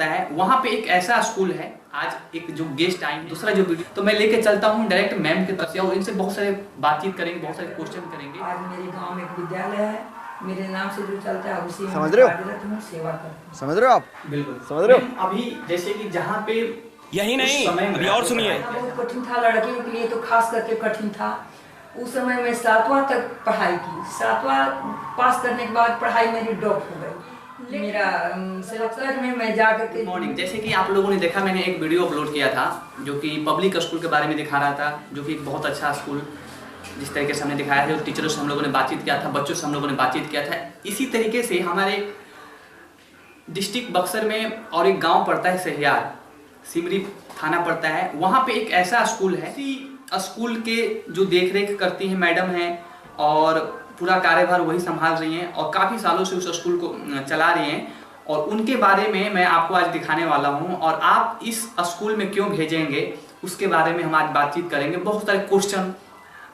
है वहाँ पे एक ऐसा स्कूल है। आज एक जो गेस्ट आए दूसरा जो वीडियो तो मैं लेके चलता हूँ डायरेक्ट मैम के तरफ से और इनसे बहुत सारे बातचीत करेंगे, बहुत सारे क्वेश्चन करेंगे। आज मेरे गांव में एक विद्यालय है, मेरे नाम से जो चलता है उसी में समझ रहे हो? कार्यरत हूँ, सेवा करता हूँ। समझ रहे हो आप? बिल्कुल समझ रहे हो? मैम, अभी जैसे कि जहाँ पे यही नहीं, अभी और सुनिए। बहुत कठिन था, लड़कियों के लिए तो खास करके कठिन था। उस समय मैं 7वां तक पढ़ाई की। 7वां पास करने के बाद पढ़ाई मेरी ड्रॉप हो गई। मेरा सिलेक्शन में मैं जाकर के मॉर्निंग जैसे कि आप लोगों ने देखा, मैंने एक वीडियो अपलोड किया था जो कि पब्लिक स्कूल के बारे में दिखा रहा था, जो कि एक बहुत अच्छा स्कूल जिस तरीके से हमने दिखाया है। टीचरों से हम लोगों ने बातचीत किया था, बच्चों से हम लोगों ने बातचीत किया था। इसी तरीके से हमारे डिस्ट्रिक्ट बक्सर में और एक गाँव पड़ता है सहियार, सिमरी थाना पड़ता है, वहाँ पे एक ऐसा स्कूल है। इसी स्कूल के जो देखरेख करती हैं मैडम हैं और पूरा कार्यभार वही संभाल रही हैं और काफ़ी सालों से उस स्कूल को चला रही हैं और उनके बारे में मैं आपको आज दिखाने वाला हूं। और आप इस स्कूल में क्यों भेजेंगे उसके बारे में हम आज बातचीत करेंगे, बहुत सारे क्वेश्चन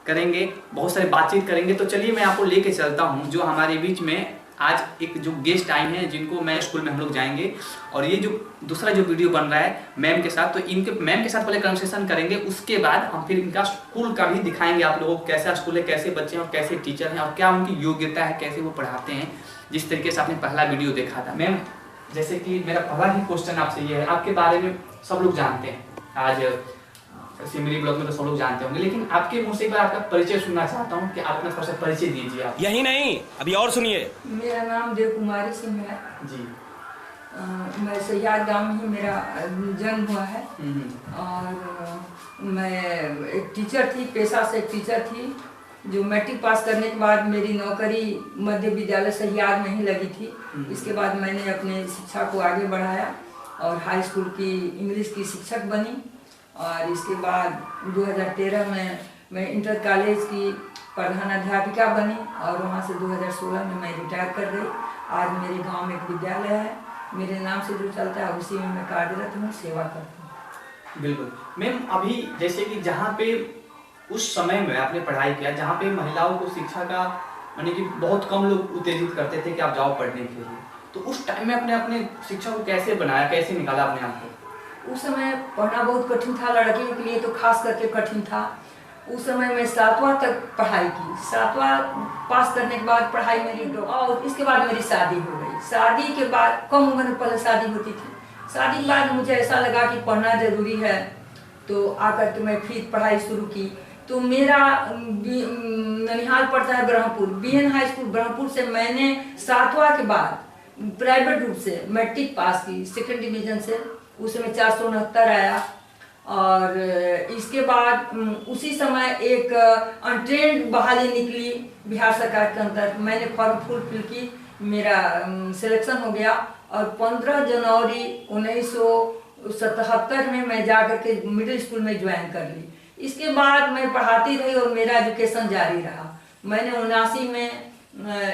करेंगे, बहुत सारी बातचीत करेंगे। तो चलिए मैं आपको लेके चलता हूं जो हमारे बीच में आज एक जो गेस्ट आए हैं जिनको मैं स्कूल में हम लोग जाएंगे। और ये जो दूसरा जो वीडियो बन रहा है मैम के साथ, तो इनके मैम के साथ पहले कन्वर्सेशन करेंगे, उसके बाद हम फिर इनका स्कूल का भी दिखाएंगे आप लोगों को, कैसा स्कूल है, कैसे बच्चे हैं और कैसे टीचर हैं और क्या उनकी योग्यता है, कैसे वो पढ़ाते हैं, जिस तरीके से आपने पहला वीडियो देखा था। मैम, जैसे कि मेरा पहला ही क्वेश्चन आपसे ये है, आपके बारे में सब लोग जानते हैं, आज सिमरी ब्लॉक में तो सब लोग जानते होंगे, लेकिन आपके मुंह से एक बार आपका परिचय सुनना चाहता हूँ कि आप अपना सबसे परिचय दीजिए आप। यही नहीं, अभी और सुनिए। मेरा नाम देव कुमारी सिंह है जी। मैं सहियार गांव में ही मेरा जन्म हुआ है और मैं एक टीचर थी, पेशा से एक टीचर थी। जो मैट्रिक पास करने के बाद मेरी नौकरी मध्य विद्यालय सहियार में ही लगी थी। इसके बाद मैंने अपने शिक्षा को आगे बढ़ाया और हाई स्कूल की इंग्लिश की शिक्षक बनी और इसके बाद 2013 में मैं इंटर कॉलेज की प्रधानाध्यापिका बनी और वहाँ से 2016 में मैं रिटायर कर गई। आज मेरे गांव में एक विद्यालय है, मेरे नाम से जो चलता है उसी में मैं कार्यरत हूँ, सेवा करता हूँ। बिल्कुल मैम, अभी जैसे कि जहाँ पे उस समय में आपने पढ़ाई किया, जहाँ पे महिलाओं को शिक्षा का यानी कि बहुत कम लोग उत्तेजित करते थे कि आप जाओ पढ़ने के लिए, तो उस टाइम में अपने अपने शिक्षा को कैसे बनाया, कैसे निकाला अपने आप को? उस समय पढ़ना बहुत कठिन था, लड़कियों के लिए तो खास करके कठिन था। उस समय मैं 7वां तक पढ़ाई की। 7वां पास करने के बाद पढ़ाई मेरी ड्रॉप और इसके बाद मेरी शादी हो गई। शादी के बाद कम उम्र में पहले शादी होती थी। शादी के बाद मुझे ऐसा लगा कि पढ़ना जरूरी है, तो आकर के मैं फिर पढ़ाई शुरू की। तो मेरा ननिहाल पड़ता है Brahmapur, BN high school Brahmapur से मैंने 7वां के बाद प्राइवेट रूप से मैट्रिक पास की, सेकेंड डिवीजन से। उस समय 469 आया और इसके बाद उसी समय एक अनट्रेंड बहाली निकली बिहार सरकार के अंतर्गत। मैंने फॉर्म फुलफिल की, मेरा सिलेक्शन हो गया और 15 जनवरी 1977 में मैं जाकर के मिडिल स्कूल में ज्वाइन कर ली। इसके बाद मैं पढ़ाती रही और मेरा एजुकेशन जारी रहा। मैंने 79 में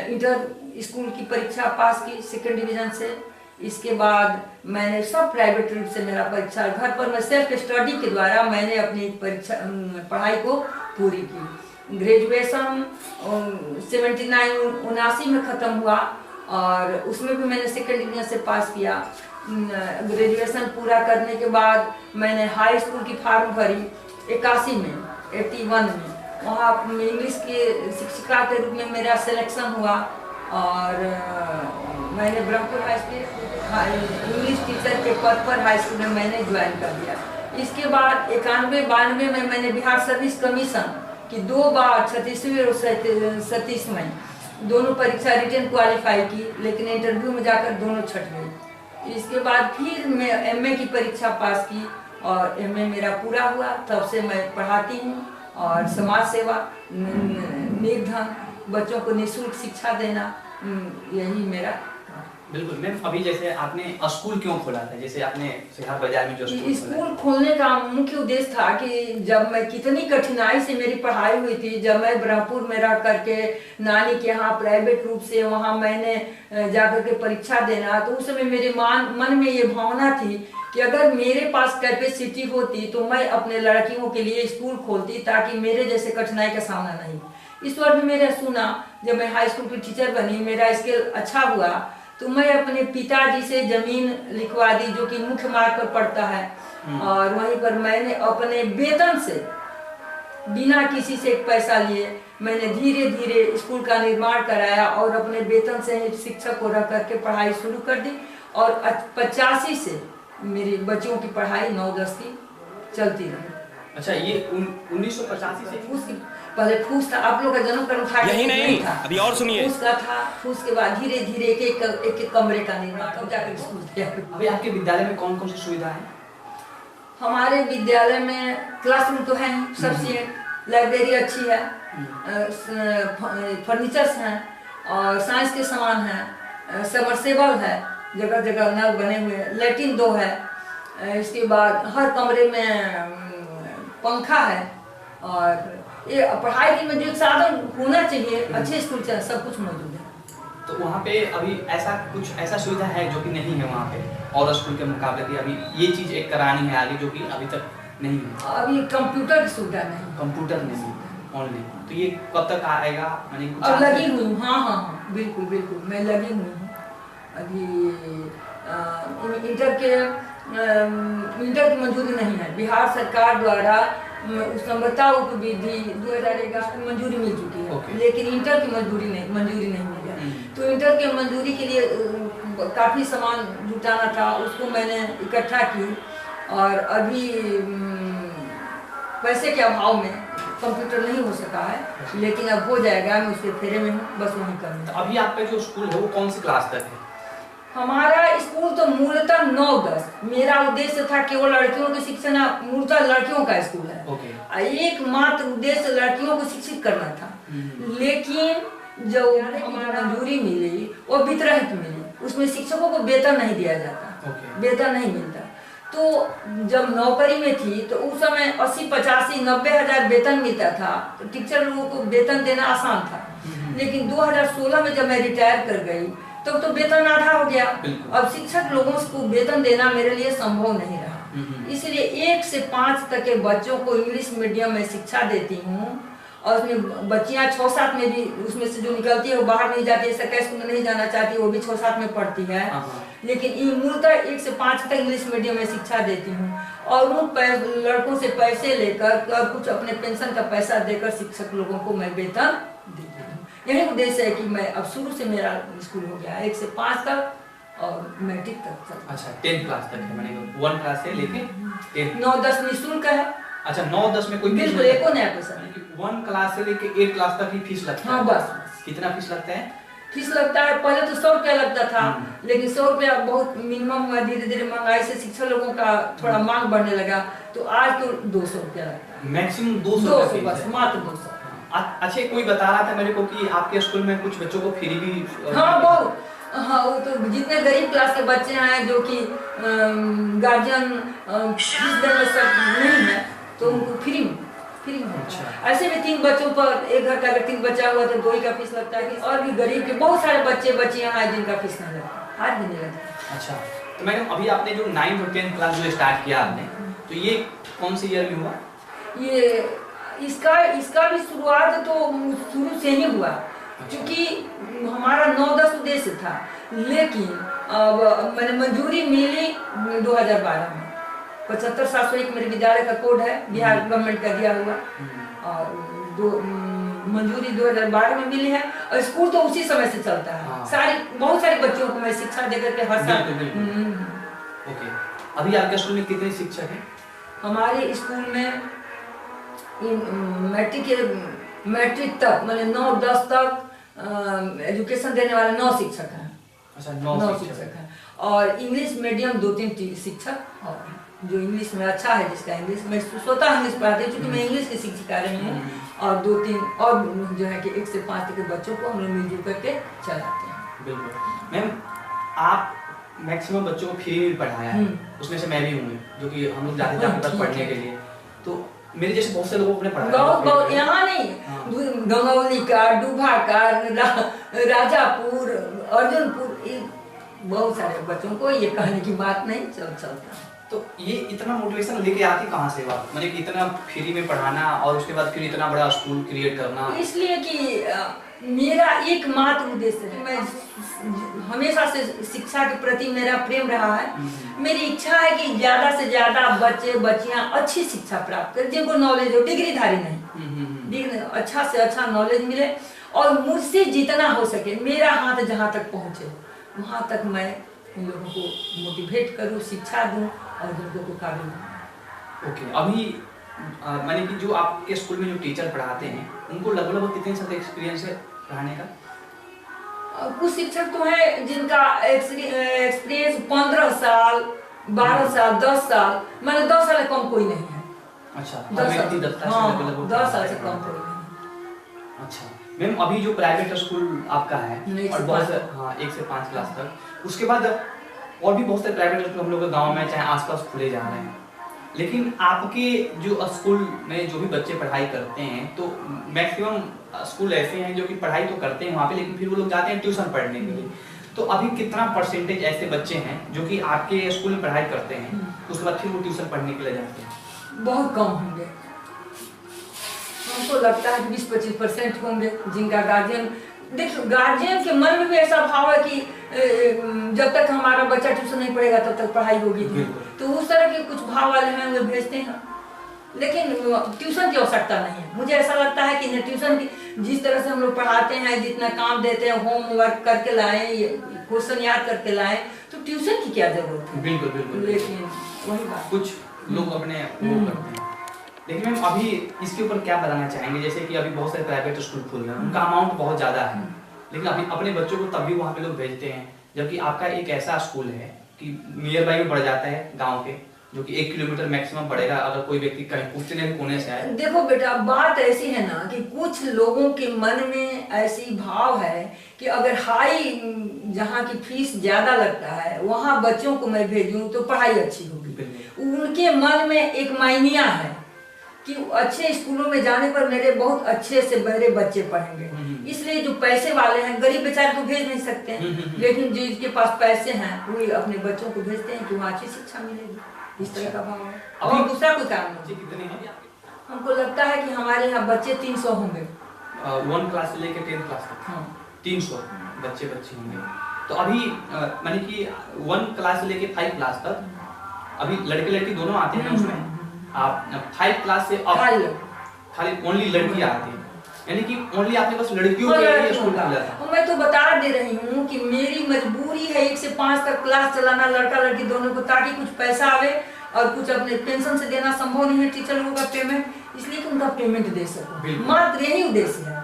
इंटर स्कूल की परीक्षा पास की सेकेंड डिवीजन से। इसके बाद मैंने सब प्राइवेट रूप से मेरा परीक्षा, घर पर मैं सेल्फ स्टडी के द्वारा मैंने अपनी परीक्षा पढ़ाई को पूरी की। ग्रेजुएशन 79 में ख़त्म हुआ और उसमें भी मैंने सेकेंड डिवीजन से पास किया। ग्रेजुएशन पूरा करने के बाद मैंने हाई स्कूल की फॉर्म भरी 81 में, 81 में। वहाँ इंग्लिश की शिक्षिका के रूप में मेरा सिलेक्शन हुआ और मैंने Brahmapur high school English teacher के पद पर हाई स्कूल में मैंने ज्वाइन कर दिया। इसके बाद 91-92 में मैंने बिहार सर्विस कमीशन की 2 बार 36वीं और 37वीं दोनों परीक्षा रिटन क्वालिफाई की, लेकिन इंटरव्यू में जाकर दोनों छट गई। इसके बाद फिर मैं एमए की परीक्षा पास की और एमए मेरा पूरा हुआ। तब से मैं पढ़ाती हूँ और समाज सेवा, निर्धन बच्चों को निःशुल्क शिक्षा देना, यही मेरा। बिल्कुल मैम, अभी जैसे आपने स्कूल क्यों खोला था, जैसे आपने सहियार बाजार में जो स्कूल खोलने का मुख्य उद्देश्य था कि जब मैं कितनी कठिनाई से मेरी पढ़ाई हुई थी, जब मैं ब्रह्मपुर में रह करके नानी के यहाँ प्राइवेट रूप से वहाँ मैंने जाकर के परीक्षा देना, तो उस समय मेरे मन में ये भावना थी कि अगर मेरे पास कैपेसिटी होती तो मैं अपने लड़कियों के लिए स्कूल खोलती ताकि मेरे जैसे कठिनाई का सामना नहीं। इस बार भी मैंने सुना, जब मैं हाई स्कूल की टीचर बनी, मेरा स्किल अच्छा हुआ, तो मैं अपने पिताजी से जमीन लिखवा दी, जो कि मुख्य मार्ग पर पड़ता है, और वहीं पर मैंने अपने वेतन से बिना किसी से पैसा लिए मैंने धीरे धीरे स्कूल का निर्माण कराया और अपने वेतन से ही शिक्षक को रख करके पढ़ाई शुरू कर दी। और 85 से मेरी बच्चों की पढ़ाई 9-10 की चलती रही। अच्छा, ये 1985 से फूस पहले फूस था, आप लोग का जन्म कर्म था यही नहीं था, अभी और सुनिए। फूस का था, फूस के बाद धीरे धीरे एक कमरे का निर्माण, तब जाकर स्कूल किया। अभी आपके विद्यालय में कौन कौन सी सुविधा है? हमारे विद्यालय में क्लासरूम तो है ही, सबसे लाइब्रेरी अच्छी है, फर्नीचर्स हैं और साइंस के सामान हैं, सबमर्सिबल है, जगह जगह नल बने हुए हैं, लैट्रिन 2 है, इसके बाद हर कमरे में पंखा है, और ये पढ़ाई के में जो साधन होना चाहिए अच्छे स्कूल से सब कुछ मौजूद है। तो वहाँ पे अभी ऐसा सुविधा है जो कि नहीं है वहाँ पे और स्कूल के मुकाबले की अभी ये चीज़ एक करानी है आगे, जो कि अभी तक नहीं है? अभी कंप्यूटर की सुविधा नहीं, कंप्यूटर नहीं ओनली। तो ये कब तक आएगा? अब लगी हुई हूँ। हाँ, बिल्कुल बिल्कुल मैं लगी हुई हूँ। अभी इंटर की मंजूरी नहीं है, बिहार सरकार द्वारा समता उपविधि 2011 की मंजूरी मिल चुकी है, लेकिन इंटर की मंजूरी नहीं मिली है। तो इंटर के मंजूरी के लिए काफ़ी सामान जुटाना था, उसको मैंने इकट्ठा की, और अभी पैसे के अभाव में कंप्यूटर नहीं हो सका है, लेकिन अब हो जाएगा, मैं उसके फेरे में हूँ, बस वहीं करूँगा। तो अभी आपका जो स्कूल है वो कौन सी क्लास तक है? हमारा स्कूल तो मूलतः 9-10, मेरा उद्देश्य था केवल लड़कियों की शिक्षण, मूलतः लड़कियों का स्कूल है, एकमात्र उद्देश्य लड़कियों को शिक्षित करना था। लेकिन जो हमारा मंजूरी मिली वो वितरहित मिली, उसमें शिक्षकों को वेतन नहीं दिया जाता, वेतन नहीं मिलता। तो जब नौकरी में थी तो उस समय 80-85-90 हजार वेतन मिलता था, तो टीचर लोगों को वेतन देना आसान था। लेकिन 2016 में जब मैं रिटायर कर गई तो वेतन आधा हो गया। अब शिक्षक लोगों को वेतन देना मेरे लिए संभव नहीं रहा, इसलिए 1 से 5 तक के बच्चों को इंग्लिश मीडियम में शिक्षा देती हूँ, और उसमें बच्चियाँ 6-7 में भी, उसमें से जो निकलती है वो बाहर नहीं जाती है, सरकारी स्कूल में नहीं जाना चाहती, वो भी 6-7 में पढ़ती है। लेकिन मूलतः 1 से 5 तक इंग्लिश मीडियम में शिक्षा देती हूँ, और उन लड़कों से पैसे लेकर और कुछ अपने पेंशन का पैसा देकर शिक्षक लोगों को मैं वेतन देती हूँ। यही उद्देश्य है कि मैं अब शुरू से मेरा स्कूल हो गया 1 से 5 तक और मैट्रिक तक चलता। अच्छा, 10th क्लास तक है, माने 1 क्लास से लेके 10th। 9-10 निःशुल्क है। अच्छा, 9-10 में कोई फीस बिल्कुल एको नया पैसा नहीं। 1 क्लास से लेके 8 क्लास तक ही फीस लगता है? हाँ, बस। कितना फीस लगता है? फीस लगता है, पहले तो 100 रुपया लगता था, लेकिन 100 रुपया बहुत मिनिमम हुआ, धीरे धीरे महंगाई से शिक्षक लोगों का थोड़ा मांग बढ़ने लगा, तो आज तो 200 रुपया लगता है, मैक्सिमम 200 बस, मात्र 200। अच्छा, कोई बता रहा था मेरे को कि आपके स्कूल में कुछ बच्चों को फ्री भी? हाँ, बहुत। हाँ, वो तो जितने गरीब क्लास के बच्चे हैं जो कि गार्जियन फीस देने सब नहीं है, तो उनको फ्री में। अच्छा। ऐसे भी 3 बच्चों पर, एक घर का अगर 3 बच्चा हुआ तो 2 ही का फीस लगता है। और भी गरीब के बहुत सारे बच्चियां हैं जिनका फीस नहीं लगता, आज भी नहीं लगता। अच्छा, तो मैडम अभी आपने जो 9th और 10th क्लास जो स्टार्ट किया आपने, तो ये कौन से ईयर में हुआ? ये इसका भी शुरुआत तो शुरू से ही हुआ, क्योंकि हमारा 9-10 उद्देश्य था, लेकिन अब मैंने मंजूरी मिली 2012 में। 75-701 मेरे विद्यालय का कोड है, बिहार गवर्नमेंट का दिया हुआ, और मंजूरी 2012 में मिली है, और स्कूल तो उसी समय से चलता है। बहुत सारे बच्चों को मैं शिक्षा देकर के हर साल। ओके, अभी आपके स्कूल में कितने शिक्षक हैं? हमारे स्कूल में मैट्रिक तक मैंने 9-10 तक एजुकेशन देने वाले 9 शिक्षक हैं। अच्छा, 9 शिक्षक हैं, और इंग्लिश मीडियम 2-3 शिक्षक, और जो इंग्लिश में अच्छा है, जिसका इंग्लिश में स्वतः इंग्लिश पढ़ाती हूँ, क्योंकि मैं इंग्लिश की शिक्षिका रही हूँ, और 2-3 और जो है कि 1 से 5 तक के बच्चों को हम लोग मिलजुल करके चलाते हैं। बिल्कुल मैम, आप मैक्सिमम बच्चों को फ्री में पढ़ाया है, उसमें से मैं भी हूँ, जो कि हम लोग जाते थे आपके पास पढ़ने के लिए, तो मेरे जैसे बहुत से लोगों को पढ़ाया। यहाँ नहीं, गंगौली का, डूभा का, राजापुर, अर्जुनपुर, बहुत सारे बच्चों को, ये कहने की बात नहीं चलता। तो ये इतना मोटिवेशन लेके आती कहाँ से बात, मतलब कि इतना फ्री में पढ़ाना और उसके बाद फिर इतना बड़ा स्कूल क्रिएट करना? इसलिए कि मेरा एकमात्र उद्देश्य है, मैं हमेशा से शिक्षा के प्रति मेरा प्रेम रहा है। मेरी इच्छा है कि ज्यादा से ज्यादा बच्चे बच्चियां अच्छी शिक्षा प्राप्त करें, जिनको नॉलेज हो, डिग्रीधारी नहीं, अच्छा से अच्छा नॉलेज मिले और मुझसे जितना हो सके मेरा हाथ जहाँ तक पहुँचे वहाँ तक मैं इन लोगों को मोटिवेट करूँ, शिक्षा दूँ और लोगों को काबिल बनाऊँ। ओके, अभी मैंने कि जो आपके स्कूल में जो टीचर पढ़ाते हैं उनको लगभग कितने साल एक्सपीरियंस है पढ़ाने का? कुछ शिक्षक तो हैं जिनका एक्सपीरियंस 15 साल, 12 साल, 10 साल, मैंने 10 साल से कम कोई नहीं है। अच्छा, 10 साल से 10 साल से कम कोई नहीं। अच्छा मैम, अभी जो प्राइवेट स्कूल आपका है और बहुत से 1 से 5 क्लास तक, उसके बाद और भी बहुत से प्राइवेट स्कूल हम लोग के गाँव में चाहे आसपास खुले जा रहे हैं, लेकिन आपके जो स्कूल में जो भी बच्चे पढ़ाई करते हैं तो मैक्सिमम स्कूल ऐसे हैं जो कि पढ़ाई तो करते हैं वहाँ पे, लेकिन फिर वो लोग जाते हैं ट्यूशन पढ़ने के लिए। तो अभी कितना परसेंटेज ऐसे बच्चे हैं जो कि आपके स्कूल में पढ़ाई करते हैं उसके बाद फिर वो ट्यूशन पढ़ने के लिए जाते हैं? बहुत कम होंगे, हमको लगता है कि 20-25% होंगे जिनका गार्जियन, देखिए गार्जियन के मन में भी ऐसा भाव है कि जब तक हमारा बच्चा ट्यूशन नहीं पढ़ेगा तब तक पढ़ाई होगी, तो उस तरह के कुछ भाव वाले हैं वो भेजते हैं, लेकिन ट्यूशन की आवश्यकता नहीं है। मुझे ऐसा लगता है कि ट्यूशन की जिस तरह से हम लोग पढ़ाते हैं, जितना काम देते हैं, होमवर्क करके लाएं, क्वेश्चन याद करके लाएं, तो ट्यूशन की क्या जरूरत है? बिल्कुल बिल्कुल, लेकिन वही बात कुछ लोग अपने वो करते हैं। लेकिन मैम अभी इसके ऊपर क्या बताना चाहेंगे, जैसे कि अभी बहुत सारे प्राइवेट स्कूल खुल रहे हैं, उनका अमाउंट बहुत ज़्यादा है, लेकिन अभी अपने बच्चों को तब भी वहाँ पे लोग भेजते हैं, जबकि आपका एक ऐसा स्कूल है कि नियर बाई में पड़ जाता है गांव के, जो कि 1 किलोमीटर मैक्सिमम पड़ेगा अगर कोई व्यक्ति कहीं पूछने कोने से आए। देखो बेटा, बात ऐसी है ना कि कुछ लोगों के मन में ऐसी भाव है कि अगर हाई जहाँ की फीस ज्यादा लगता है वहाँ बच्चों को मैं भेजूं तो पढ़ाई अच्छी होगी। उनके मन में एक मायनिया है कि अच्छे स्कूलों में जाने पर मेरे बहुत अच्छे से मेरे बच्चे पढ़ेंगे, इसलिए जो पैसे वाले हैं, गरीब बेचारे तो भेज नहीं सकते हैं, लेकिन जिनके पास पैसे हैं वो अपने बच्चों को भेजते हैं कि वहाँ अच्छी शिक्षा मिलेगी, इस तरह का भाव है। और दूसरा कोई कारण नहीं। कितने हैं? हमको लगता है कि हमारे यहाँ बच्चे 300 होंगे, 1 क्लास से लेकर 10 क्लास तक। 300 बच्चे होंगे। तो अभी माने कि 1 क्लास से लेकर 5 क्लास तक अभी लड़के लड़की दोनों आते हैं उसमें। आप 5 क्लास से अब खाली ओनली लड़कियां आती हैं, यानी कि ओनली आपके पास लड़कियों के लिए स्कूल खुला था। मैं तो बता दे रही हूँ कि मेरी मजबूरी है 1 से 5 तक क्लास चलाना लड़का लड़की दोनों को, ताकि कुछ पैसा आवे और कुछ अपने पेंशन से देना संभव नहीं है टीचर लोगों का पेमेंट, इसलिए कि उनका पेमेंट दे सकूं, मात्र यही उद्देश्य है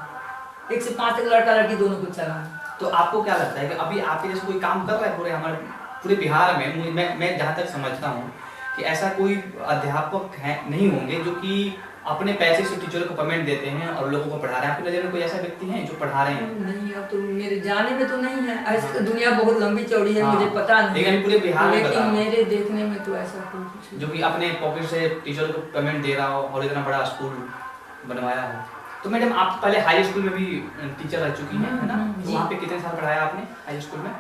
1 से 5 तक लड़का लड़की दोनों को चलाना। तो आपको क्या लगता है कि अभी आपके जैसे कोई काम कर रहा है पूरे हमारे पूरे बिहार में? मैं जहाँ तक समझता हूँ कि ऐसा कोई अध्यापक है नहीं होंगे जो कि अपने पैसे से टीचरों को पेमेंट देते हैं और लोगों को पढ़ा रहे हैं। आपकी नजर में कोई ऐसा व्यक्ति है जो पढ़ा रहे हैं? नहीं, अब तो मेरे जाने में तो नहीं है, ऐसी दुनिया बहुत लंबी चौड़ी है, मुझे पता नहीं, लेकिन पूरे बिहार में लेकिन मेरे देखने में तो ऐसा कोई जो कि अपने पॉकेट से टीचर को पेमेंट दे रहा हो और इतना बड़ा स्कूल बनवाया हो। तो मैडम आप पहले हाई स्कूल में भी टीचर रह चुकी हैं, है ना? तो वहाँ पे कितने साल पढ़ाया आपने हाई स्कूल में?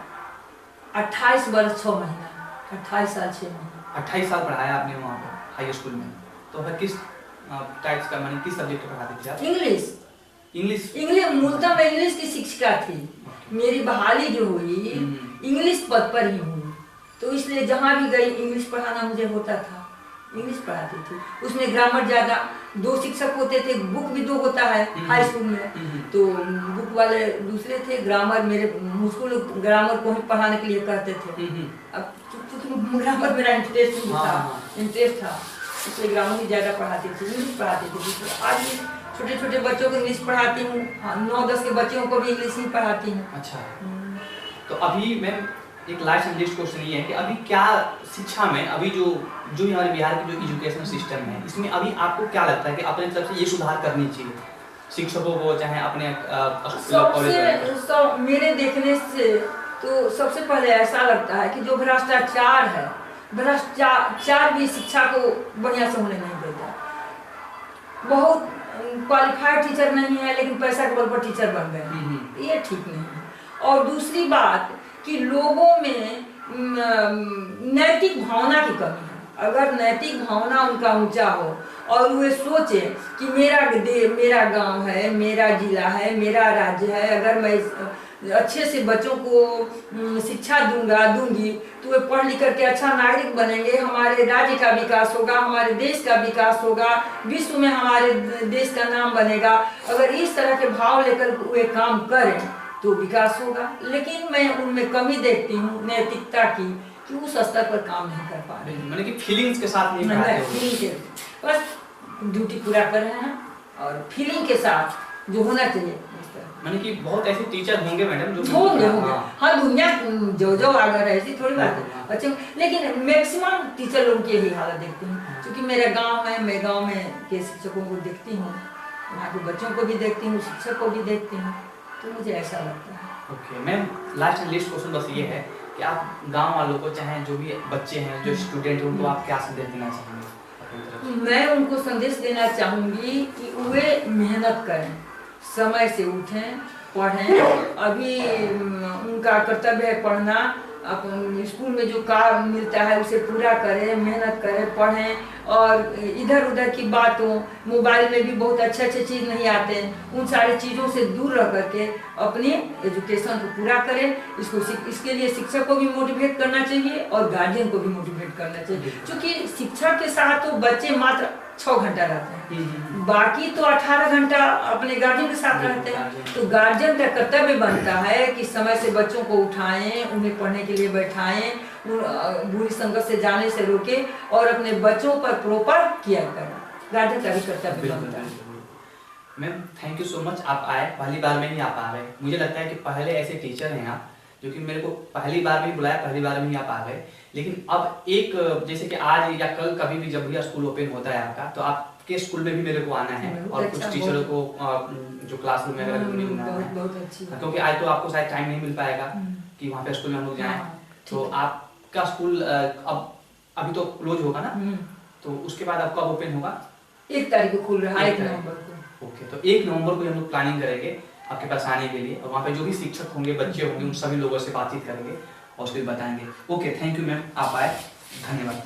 28 वर्ष 6 महीना, 28 साल 6 महीने। 28 साल पढ़ाया आपने वहाँ पर हाई स्कूल में। तो फिर किस टाइप्स का माने किस सब्जेक्ट पढ़ाती थी आप? इंग्लिश मूलतः मैं इंग्लिश की शिक्षिका थी। मेरी बहाली जो हुई इंग्लिश पद पर ही हुई, तो इसलिए जहाँ भी गई इंग्लिश पढ़ाना मुझे होता था, इंग्लिश पढ़ाती थी। उसमें ग्रामर ज्यादा, 2 शिक्षक होते थे, बुक भी 2 होता है हाई स्कूल में, तो बुक वाले दूसरे थे, ग्रामर मेरे मुझको लोग ग्रामर को ही पढ़ाने के लिए कहते थे। अब चूंकि ग्रामर मेरा इंटरेस्ट था, इसलिए ग्रामर ही ज्यादा पढ़ाती थी, इंग्लिश पढ़ाती थी। आज भी छोटे छोटे बच्चों को इंग्लिश पढ़ाती हूँ, 9-10 के बच्चों को भी इंग्लिश ही पढ़ाती हूँ। अच्छा, तो अभी मैम एक लास्ट एंड लिस्ट क्वेश्चन ये है कि अभी क्या शिक्षा में अभी जो हमारे बिहार की जो एजुकेशन सिस्टम है, इसमें अभी आपको क्या लगता है कि अपने तरफ से ये सुधार करनी चाहिए शिक्षकों को, चाहे अपने सबसे मेरे देखने से तो सबसे पहले ऐसा लगता है कि जो भ्रष्टाचार है, भ्रष्टाचार भी शिक्षा को बढ़िया से होने नहीं देता। बहुत क्वालिफाइड टीचर नहीं है लेकिन पैसा के बल पर टीचर बन गए, ये ठीक नहीं है। और दूसरी बात कि लोगों में नैतिक भावना की कमी है। अगर नैतिक भावना उनका ऊंचा हो और वे सोचे कि मेरा गांव है, मेरा जिला है, मेरा राज्य है, अगर मैं अच्छे से बच्चों को शिक्षा दूंगी तो वे पढ़ लिख करके अच्छा नागरिक बनेंगे, हमारे राज्य का विकास होगा, हमारे देश का विकास होगा, विश्व में हमारे देश का नाम बनेगा। अगर इस तरह के भाव लेकर वे काम करें तो विकास होगा। लेकिन मैं उनमें कमी देखती हूँ नैतिकता की, कि उस स्तर पर काम नहीं कर पा रहे, मैंने कि फीलिंग्स के साथ नहीं पढ़ाते हो। बस ड्यूटी पूरा कर रहे हैं और फीलिंग के साथ जो होना चाहिए। मैंने कि बहुत ऐसे टीचर होंगे मैडम जो होंगे। हाँ, दुनिया जो अगर ऐसी थोड़ी बात है बच्चे, लेकिन मैक्सिमम टीचर लोगों की यही हालत देखती हूँ। क्योंकि मेरा गांव है, मैं गांव में के शिक्षकों को देखती हूँ, वहाँ के बच्चों को भी देखती हूँ, शिक्षक को भी देखती हूँ, तो मुझे ऐसा लगता है। Okay ma'am, last and list question बस ये है कि आप गांव वालों को, चाहे जो भी बच्चे हैं, जो स्टूडेंट हैं, उनको आप क्या संदेश देना चाहेंगे? मैं उनको संदेश देना चाहूँगी कि वे मेहनत करें, समय से उठें, पढ़ें। अभी उनका कर्तव्य है पढ़ना, स्कूल में जो काम मिलता है उसे पूरा करें, मेहनत करें, पढ़ें। और इधर उधर की बातों, मोबाइल में भी बहुत अच्छे अच्छे चीज़ नहीं आते हैं, उन सारी चीज़ों से दूर रह करके अपने एजुकेशन को पूरा करें। इसके लिए शिक्षक को भी मोटिवेट करना चाहिए और गार्जियन को भी मोटिवेट करना चाहिए। क्योंकि शिक्षक के साथ तो बच्चे मात्र 6 घंटा रहते हैं, बाकी तो 18 घंटा अपने गार्जियन के साथ रहते हैं। तो गार्जियन का कर्तव्य बनता है कि समय से बच्चों को उठाएं, उन्हें पढ़ने के लिए बैठाएं, बुरी संगत से जाने से रोके और अपने बच्चों पर प्रॉपर केयर करें। गार्जियन का भी कर्तव्य बनता है। Ma'am thank you so much, आप आए, पहली बार में ही आप आ गए। मुझे लगता है कि पहले ऐसे टीचर हैं आप जो कि मेरे को पहली बार में ही बुलाया, पहली बार में ही आप आ गए। लेकिन अब एक जैसे कि आज या कल कभी भी जब भी स्कूल ओपन होता है आपका, तो आपके स्कूल में भी मेरे को आना है और कुछ टीचरों को जो क्लासरूम में मिलना है, क्योंकि आज तो आपको शायद टाइम नहीं मिल पाएगा कि वहाँ पे स्कूल में हम लोग जाएं। तो आपका स्कूल अब अभी तो क्लोज होगा ना, तो उसके बाद आपका ओपन होगा 1 तारीख को खुल रहा है, 1 नवंबर को। ओके, तो 1 नवंबर को हम लोग प्लानिंग करेंगे आपके पास आने के लिए, और वहाँ पे जो भी शिक्षक होंगे, बच्चे होंगे, उन सभी लोगों से बातचीत करेंगे और उसको बताएंगे। ओके, थैंक यू मैम, आप आए, धन्यवाद।